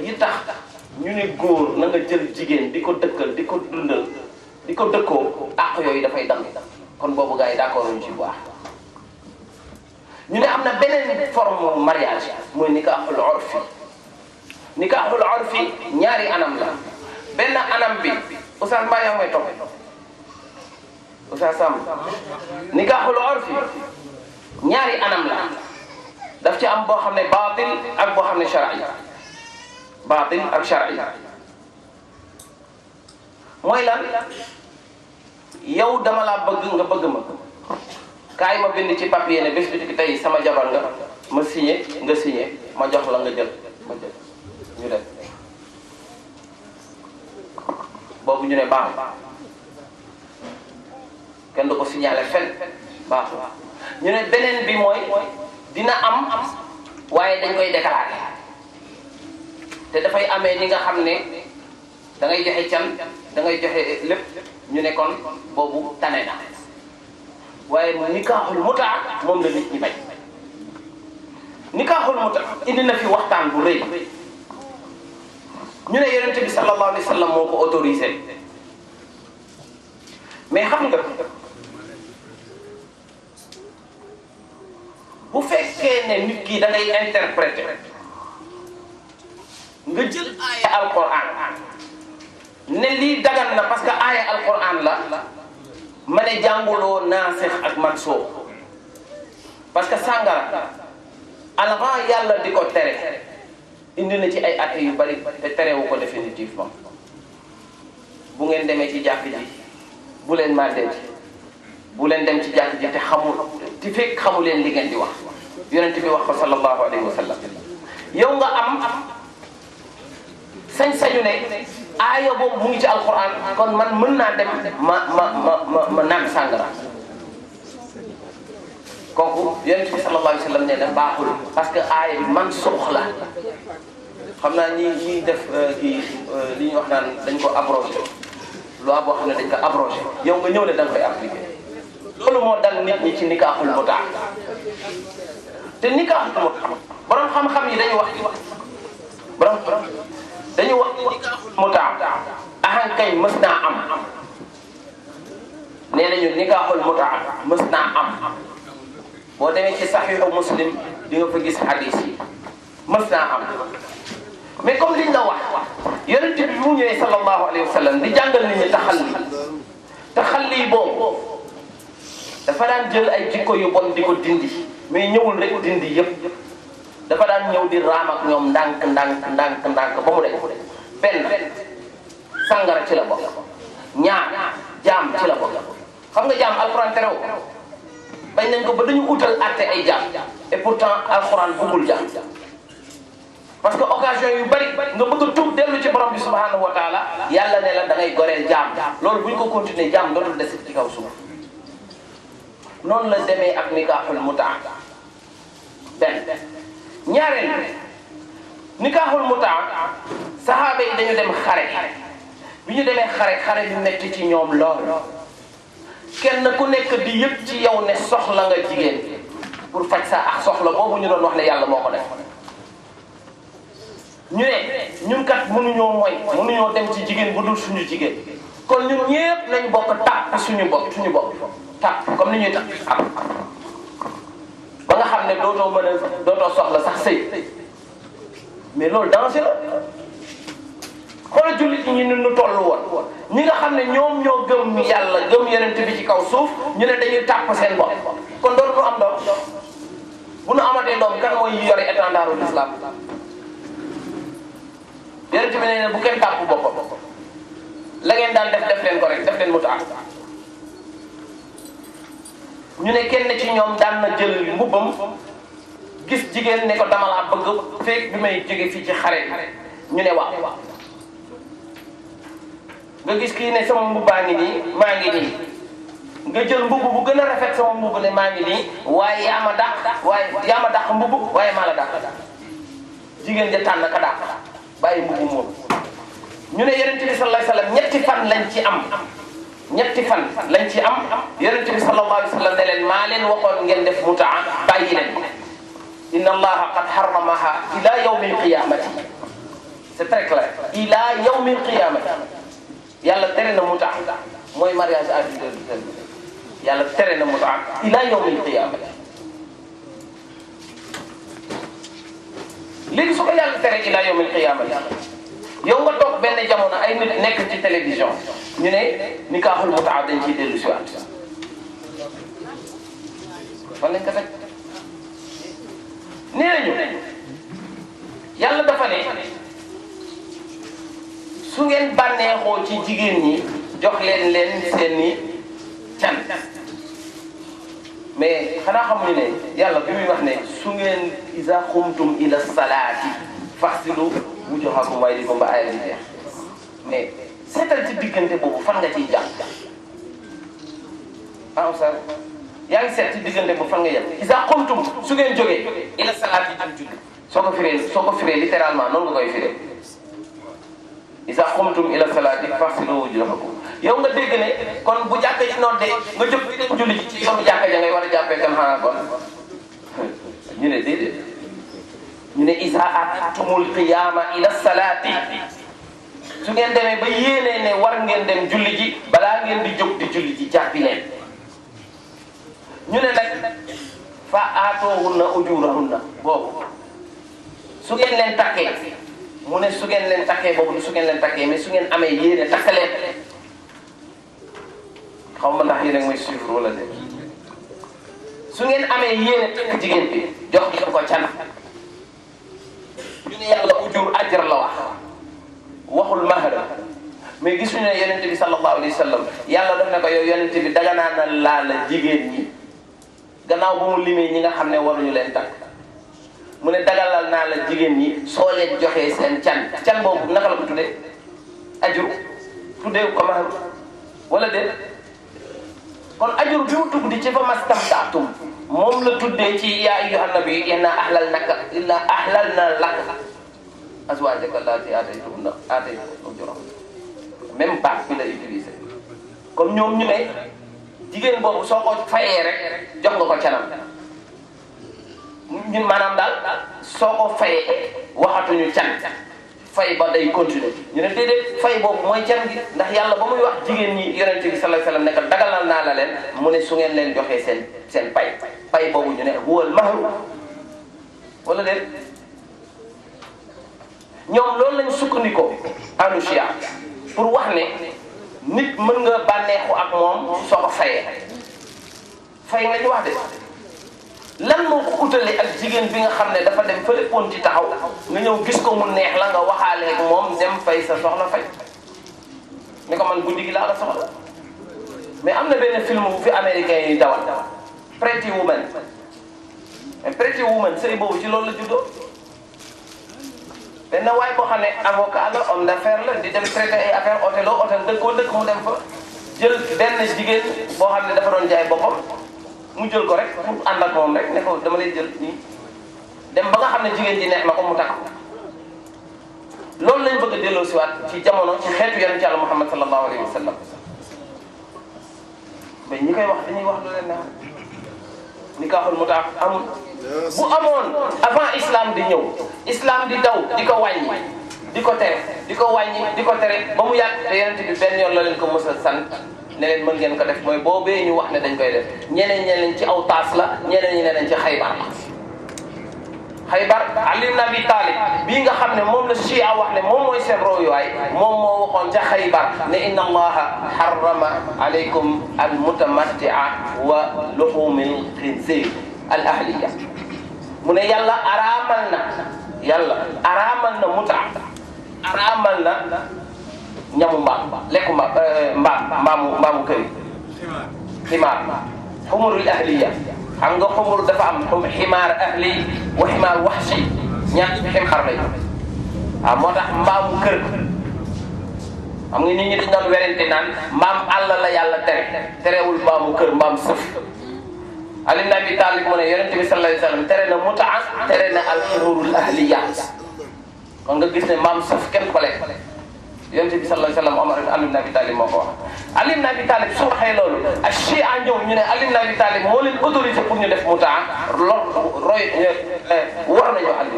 yi tax ñu ne góor na nga jël jigéen di ko dëkkal di ko dundal di ko dëkkoo àq yooyu dafay dam kon boobu gars yi d'accord ñu ci bu baax ñu ne am na beneen forme mariage mooy nikaaxul urfi nikaaxul urfi ñaari anam la benn anam bi Oustaz Mbaye yaa ngi may topp Oustaz Sam nikaaxul urfi ñaari anam la daf ci am boo xam ne baatil ak boo xam ne shar'i baatil ak shar'i mooy lan yow dama laa bëgg nga bëgg ma kaay ma bind ci papier ne bés bi tey sama jabar nga ma signé nga signé ma jox la nga jël ma jël ñu def boobu ñu ne baax kenn du ko signalé fen baaxul ñu ne beneen bi mooy dina am waaye dañ koy déclaré te dafay amee ni nga xam ne da ngay joxe can da ngay joxe lépp ñu ne kon boobu tane na waaye nikaaxul mutaa moom la nit ñi bañ nikaaxul mutaa indi na fi waxtaan bu rëy ñu ne yonent bi sallallahu alayhi wa sallam moo ko autorisé mais xam nga bu fekkee ne nit ki da ngay interpréter nga jël aaya alquran ne lii dagan na parce que aaya alquran la ma ne jànguloo naasix ak mansuux parce que sàngara avant yàlla di ko tere indi na ci ay atte yu bari te terewu ko définitivement bu ngeen demee ci jàkk ji bu leen màndee bu leen dem ci jàkk ji te fekk xamu leen li ngeen di wax yonent bi wax ko sallallahu alayhi wa sallam yow nga am sañ-sañu ne aaya boobu mu ngi ci alquran kon man mën naa dem ma naan sàngara kooku yonent bi sallallahu alayhi wa sallam ne na baaxul parce que aaya bi man suux la xam naa ñi def kii li ñuy wax naan dañ ko abrogé loi boo xam ne dañ ko abrogé yow nga ñëw ne da nga koy appliqué loolu moo dal nit ñi ci nikaaxul mutaa te nikaaxul mutaa borom xam-xam yi dañu wax dañu wax nikaaxul mutaa ahankay mës naa am nee nañu nikaaxul mutaa mës naa am boo demee ci saxiixu muslim di nga fa gis hadis yi mës naa am mais comme liñ la wax yonent bi mu ñëwee sallallahu alayhi wa sallam di jàngal nit ñi taxalli boobu dafa daan jël ay jikko yu bon di ko dindi mais ñëwul rek dindi yëpp dafa daan ñëw di raam ak ñoom ndànk ba mu de benn sàngara ci la bokk ñaar jaam ci la bokk xam nga jaam alxuraan terew bañ nañ ko ba dañu utal àtte ay jaam et pourtant alxuraan bëggul jaam parce que occasion yu bari nga bëgg a tuub dellu ci borom bi subhanahu wa taala yàlla ne la da ngay goreel jaam loolu bu ñu ko continuer jaam dootul des ci kaw suuf noonu la demee ak nikaaxul mutaa benn ñaareel nikaaxul mutaa saxaaba yi dañu dem xare bi ñu demee xare bi metti ci ñoom lool kenn ku nekk di yëpp ci yow ne soxla nga jigéen pour faj sa ak soxla boobu ñu doon wax ne yàlla moo ko def ñu ne ñun kat mënuñoo dem ci jigéen bu dul suñu jigéen kon ñun ñëpp nañ bokk tàpp suñu bopp tàpp comme ni ñuy tàpp ba nga xam ne dootoo soxla sax sëy mais loolu danger la xoolal jullit ñi ñu toll woon ñi nga xam ne ñoom ñoo gëm yàlla gëm yonent bi ci kaw suuf ñu ne dañuy tàpp seen bopp kon dootu am doom bu nu amatee doom kan mooy yore étendardu l'islam yonent bi nee na bu kenn tàpp boppam la ngeen daan def leen ko rek def leen mutaa ñu ne kenn ci ñoom daan na jël mbubbam gis jigéen ne ko dama laa bëgg feek bi may jóge fii ci xare ñu ne waaw nga gis kii ne sama mbubbaa ngi nii maa ngi nii nga jël mbubb bu gën a rafet sama mbubb ne maa ngi nii waaye yaa ma dàq mbubb waaye maa la dàq jigéen ja tànn ka dàq bàyyi mbubb moom ñu ne yonent bi sallallahu alayhi wasallam ñetti fan lañ ci am yonent bi sallallahu alayhi wasallam ne leen maa leen waxoon ngeen def mutaa bàyyi leen inna allaha qad harramaha ila yawmi alqiyamati c'est très clair ila yawmil qiyamati yàlla tere na muta mooy mariage à vue d'œil yàlla tere na muta ila yawmil qiyamati léegi su ko yàlla tere ila yawmil qiyamati yow nga toog benn jamono ay nit nekk ci télévision ñu ne nikaaxul muta dañ ciy dellu si waat fan lañ ko fekk nee nañu yàlla dafa ne su ngeen bànneexoo ci jigéen ñi jox leen seeni can mais xanaa xamuñu ne yàlla bi muy wax ne su ngeen iza xumtum ila salaati faxsilu wujuhakum wa aydiyakum ba aaya di jeex mais seetal ci diggante boobu fan nga ciy jàng ah oustaz yaa ngi seet ci diggante boobu fan nga yem iza xumtum su ngeen jógee ila salaati jëm julli soo ko firee littéralement noonu nga koy firee iza xumtum ila salaati faxsilu wujuhakum yow nga dégg ne kon bu jàkka ji noddee nga jóg di dem julli ci yoonu jàkka ja ngay war a jàppee kan xanaa kon ñu ne déedéet ñu ne iza atumul qiyaama ila salaati su ngeen demee ba yéenee ne war ngeen dem julli ji balaa ngeen di jóg di julli ji jàppi leen ñu ne nag fa aatoohunna ujurahunna boobu su ngeen leen takkee mu ne su ngeen leen takkee boobu su ngeen leen takkee mais su ngeen amee yéene takk leen xaw ma ndax yéen a ngi may suivre wala de su ngeen amee yéene takk jigéen bi jox leen ko can ñu ne yàlla ujur ajr la waxul mahar mais gisuñu ne yonent bi sallallahu alayhi wa sallam yàlla def na ko yow yonent bi daganaa na laa la jigéen ñi gannaaw ba mu limee ñi nga xam ne waruñu leen takk mu ne dagalal naa la jigéen ñi soo leen joxee seen can boobu naka la ko tuddee ajur tuddee ko mahar wala déet kon ajur bi mu tudd ci fa mastamtaatum moom la tuddee ci yaa ayyuhan nabi inna ahlalna laka azwaajaka allaati aataytahunna ujurahunna même baat bi la utilisé comme ñoom ñu ne jigéen boobu soo ko fayee rek jox nga ko canam ñun maanaam daal soo ko fayee waxatuñu can fay ba day continuer ñu ne déedéet fay boobu mooy can gi ndax yàlla ba muy wax jigéen ñi yonent bi sallallahu alayhi wasallam ne ko dagalal naa la leen mu ne su ngeen leen joxee seen pay boobu ñu ne huwal mahru wala déet ñoom loolu lañ sukkandikoo anu chia pour wax ne nit mën nga bànneexu ak moom soo ko fayee fay nga ñu wax de lan moo ko utale ak jigéen bi nga xam ne dafa dem fële pon ci taxaw nga ñëw gis ko mu neex la nga waxaale ak moom dem fay sa soxla fay ni ko man guddi gi laa la soxla mais am na benn film bu fi américain yi dawal Pretty Woman Pretty Woman sëy boobu ci loolu la juddoo benn waay boo xam ne avocat la homme d'affaires la di dem traité ay affaire hôtel dëkkoo dëkk mu dem fa jël benn jigéen boo xam ne dafa doon jaay boppam mu jël ko rek pour ànd ak moom rek ne ko dama lay jël nii dem ba nga xam ne jigéen ji neex na ko mu takk loolu lañ bëgg a delloo si waat ci jamono ci xeetu yonent Yàlla Muhammad sallallahu alayhi wa sallam mais ñi koy wax dañuy wax lu leen neex nikaaxul mutaa amul bu amoon avant islam di ñëw islam di daw di ko wàññi di ko tere di ko wàññi di ko tere ba mu yàgg te yonent bi benn yoon la leen ko mës a sant ne leen mën ngeen ko def mooy boobee ñu wax ne dañ koy def ñeneen ci aw taas la ñeneen ñi ne nañ ci Xaybar la Xaybar Ali ibn Abi Talib bii nga xam ne moom la Shia wax ne moom mooy seen royuwaay moom moo waxoon ca Xaybar ne inna allaha harrama alaykum al mutamattia wa luhumil xinzir al ahliya mu ne yàlla araamal na muta araamal na ñamu mbaam lekku mbaamu kër yi ximaar xumurul ahliya xam nga xumur dafa am ximaar ahli wa ximaar waxshi ñaar ximaar lay moo tax mbaamu kër xam nga nit ñi dañ doon werante naan mbaam àll la yàlla terewul mbaamu kër mbaam sëf Ali ibn Abi Talib mu ne yonent bi sallallahu alayhi wa sallam tere na mutaa tere na al xumurul ahliya kon nga gis ne mbaam sëf kenn ko lekk yonent bi sallallahu alayhi wa sallam Omar Ali ibn Abi Talib moo ko wax Ali ibn Abi Talib su waxee loolu ak Chia ñëw ñu ne Ali ibn Abi Talib moo leen autorisé pour ñu def mutaa war nañu Ali